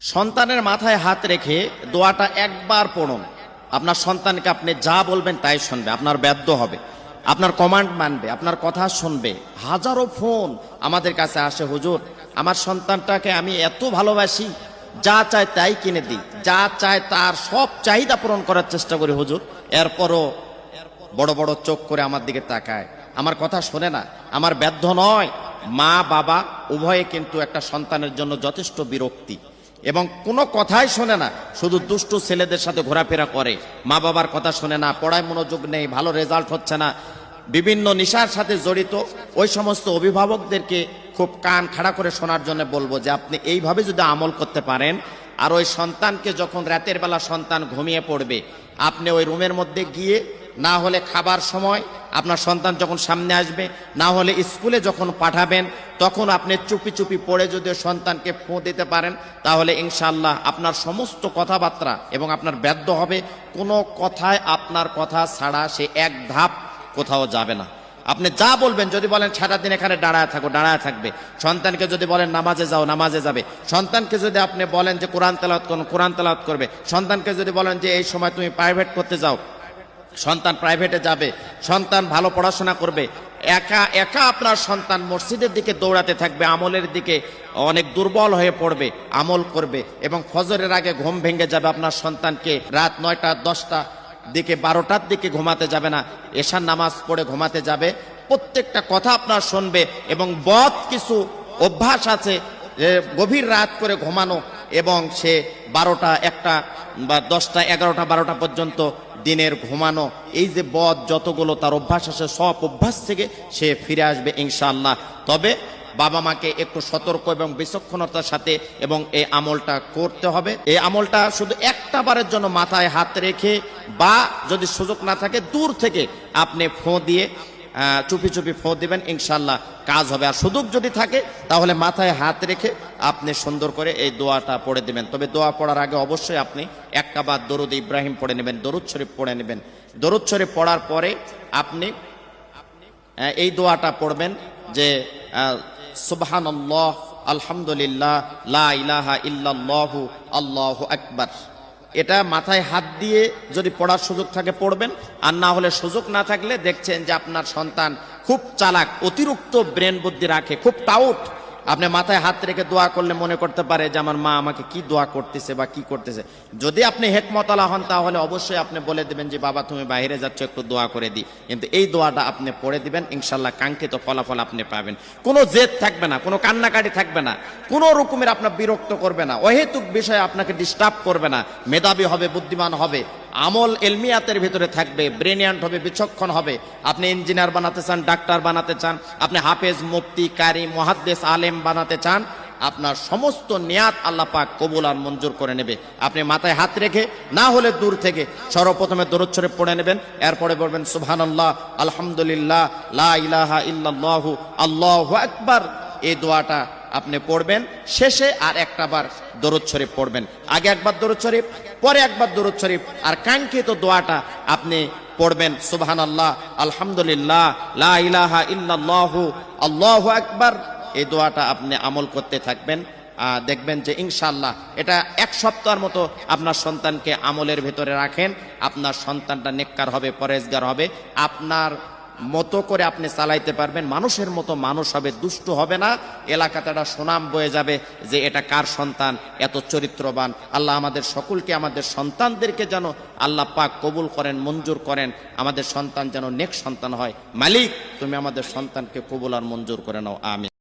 সন্তানের মাথায় হাত রেখে দোয়াটা একবার পড়ুন। আপনার সন্তানকে আপনি যা বলবেন তাই শুনবে, আপনার বাধ্য হবে, আপনার কমান্ড মানবে, আপনার কথা শুনবে। হাজারো ফোন আমাদের কাছে আসে, হুজুর আমার সন্তানটাকে আমি এত ভালোবাসি, যা চায় তাই কিনে দিই, যা চায় তার সব চাহিদা পূরণ করার চেষ্টা করি হুজুর, এরপরও বড় বড় চোখ করে আমার দিকে তাকায়, আমার কথা শোনে না। আমার বাধ্য নয়, মা বাবা উভয়ে কিন্তু একটা সন্তানের জন্য যথেষ্ট বিরক্তি এবং কোনো কথাই শোনে না, শুধু দুষ্টু ছেলেদের সাথে ঘোরাফেরা করে, মা বাবার কথা শোনে না, পড়ায় মনোযোগ নেই, ভালো রেজাল্ট হচ্ছে না, বিভিন্ন নেশার সাথে জড়িত। ওই সমস্ত অভিভাবকদেরকে খুব কান খাড়া করে শোনার জন্য বলবো যে আপনি এইভাবে যদি আমল করতে পারেন, আর ওই সন্তানকে যখন রাতের বেলা সন্তান ঘুমিয়ে পড়বে, আপনি ওই রুমের মধ্যে গিয়ে, না হলে খাবার সময় আপনার সন্তান যখন সামনে আসবে, না হলে স্কুলে যখন পাঠাবেন, তখন আপনি চুপি চুপি পড়ে যদি সন্তানকে ফোঁ দিতে পারেন, তাহলে ইনশাআল্লাহ আপনার সমস্ত কথাবার্তা এবং আপনার বাধ্য হবে, কোনো কথায় আপনার কথা ছাড়া সে এক ধাপ কোথাও যাবে না। আপনি যা বলবেন, যদি বলেন সারাদিন এখানে দাঁড়ায় থাকো, দাঁড়ায় থাকবে। সন্তানকে যদি বলেন নামাজে যাও, নামাজে যাবে। সন্তানকে যদি আপনি বলেন যে কোরআন তেলাওয়াত করুন, কোরআন তেলাওয়াত করবে। সন্তানকে যদি বলেন যে এই সময় তুমি প্রাইভেট করতে যাও, সন্তান প্রাইভেটে যাবে। সন্তান ভালো পড়াশোনা করবে। একা একা আপনার সন্তান মসজিদের দিকে দৌড়াতে থাকবে, আমলের দিকে অনেক দুর্বল হয়ে পড়বে, আমল করবে এবং ফজরের আগে ঘুম ভেঙে যাবে। আপনার সন্তানকে রাত 9টা 10টা দিকে 12টার দিকে ঘুমাতে যাবে না, এশার নামাজ পড়ে ঘুমাতে যাবে। প্রত্যেকটা কথা আপনার শুনবে এবং বদ কিছু অভ্যাস আছে, গভীর রাত করে ঘুমানো এবং সে 12টা 1টা বা 10টা 11টা 12টা পর্যন্ত দিনের ঘুমানো, এই যে বদ যতগুলো তার অভ্যাস আছে, সব অভ্যাস থেকে সে ফিরে আসবে ইনশাআল্লাহ। তবে বাবা মাকে একটু সতর্ক এবং বিচক্ষণতার সাথে এবং এই আমলটা করতে হবে। এই আমলটা শুধু একটা বারের জন্য মাথায় হাত রেখে, বা যদি সুযোগ না থাকে দূর থেকে আপনি ফোঁ দিয়ে চুপি চুপি ফোঁ দিবেন, ইনশাআল্লাহ কাজ হবে। আর সুযোগ যদি থাকে তাহলে মাথায় হাত রেখে আপনি সুন্দর করে এই দোয়াটা পড়ে দিবেন। তবে দোয়া পড়ার আগে অবশ্যই আপনি একটা বার দরুদ ইব্রাহিম পড়ে নেবেন, দরুদ শরীফ পড়ে নেবেন। দরুদ শরীফ পড়ার পরে আপনি এই দোয়াটা পড়বেন যে সুবহানাল্লাহ, আলহামদুলিল্লাহ, লা ইলাহা ইল্লাল্লাহু, আল্লাহু আকবার। এটা মাথায় হাত দিয়ে যদি পড়ার সুযোগ থাকে পড়বেন, আর না হলে সুযোগ না থাকলে দেখছেন যে আপনার সন্তান খুব চালাক, অতিরিক্ত ব্রেন বুদ্ধি রাখে, খুব টাউট, আপনি মাথায় হাত রেখে দোয়া করলে মনে করতে পারে যে আমার মা আমাকে কি দোয়া করতেছে বা কি করতেছে। যদি আপনি হেকমতওয়ালা হন তাহলে অবশ্যই আপনি বলে দেবেন যে বাবা তুমি বাইরে যাচ্ছ, একটু দোয়া করে দিই। কিন্তু এই দোয়াটা আপনি পড়ে দিবেন, ইনশাল্লাহ কাঙ্ক্ষিত ফলাফল আপনি পাবেন। কোনো জেদ থাকবে না, কোনো কান্নাকাটি থাকবে না, কোনো রকমের আপনার বিরক্ত করবে না, অহেতুক বিষয়ে আপনাকে ডিস্টার্ব করবে না। মেধাবী হবে, বুদ্ধিমান হবে, আমল এলমিয়াতের ভিতরে থাকবে, ব্রেনিয়ান্ট হবে, বিচক্ষণ হবে। আপনি ইঞ্জিনিয়ার বানাতে চান, ডাক্তার বানাতে চান, আপনি হাফেজ, মুফতি, কারি, মুহাদ্দিস, আলেম বানাতে চান, আপনার সমস্ত নিয়াত আল্লাহ পাক কবুল আর মঞ্জুর করে নেবে। আপনি মাথায় হাত রেখে, না হলে দূর থেকে সর্বপ্রথমে দরুদ শরীফ পড়ে নেবেন, এরপরে বলবেন সুবহানাল্লাহ, আলহামদুলিল্লাহ, লা ইলাহা ইল্লাল্লাহু, আল্লাহু আকবার। এই দোয়াটা আপনি পড়বেন। শেষে আর একটা বার দরুদ শরীফ পড়বেন, আগে একবার দরুদ শরীফ, পরে একবার দরুদ শরীফ, আর কাঙ্ক্ষিত দোয়াটা আপনি পড়বেন সুবহানাল্লাহ, আলহামদুলিল্লাহ, লা ইলাহা ইল্লাল্লাহু, আল্লাহু আকবার। এই দোয়াটা আপনি আমল করতে থাকবেন, দেখবেন যে ইনশাআল্লাহ এটা এক সপ্তাহের মতো আপনার সন্তানকে আমলের ভেতরে রাখেন, আপনার সন্তানটা নেককার হবে, পরেজগার হবে, আপনার মতো করে আপনি চালাইতে পারবেন, মানুষের মতো মানুষ হবে, দুষ্ট হবে না, এলাকাতে একটা সুনাম বয়ে যাবে যে এটা কার সন্তান, এত চরিত্রবান। আল্লাহ আমাদের সকলকে, আমাদের সন্তানদেরকে যেন আল্লাহ পাক কবুল করেন, মঞ্জুর করেন, আমাদের সন্তান যেন নেক সন্তান হয়। মালিক তুমি আমাদের সন্তানকে কবুল আর মঞ্জুর করে নাও, আমিন।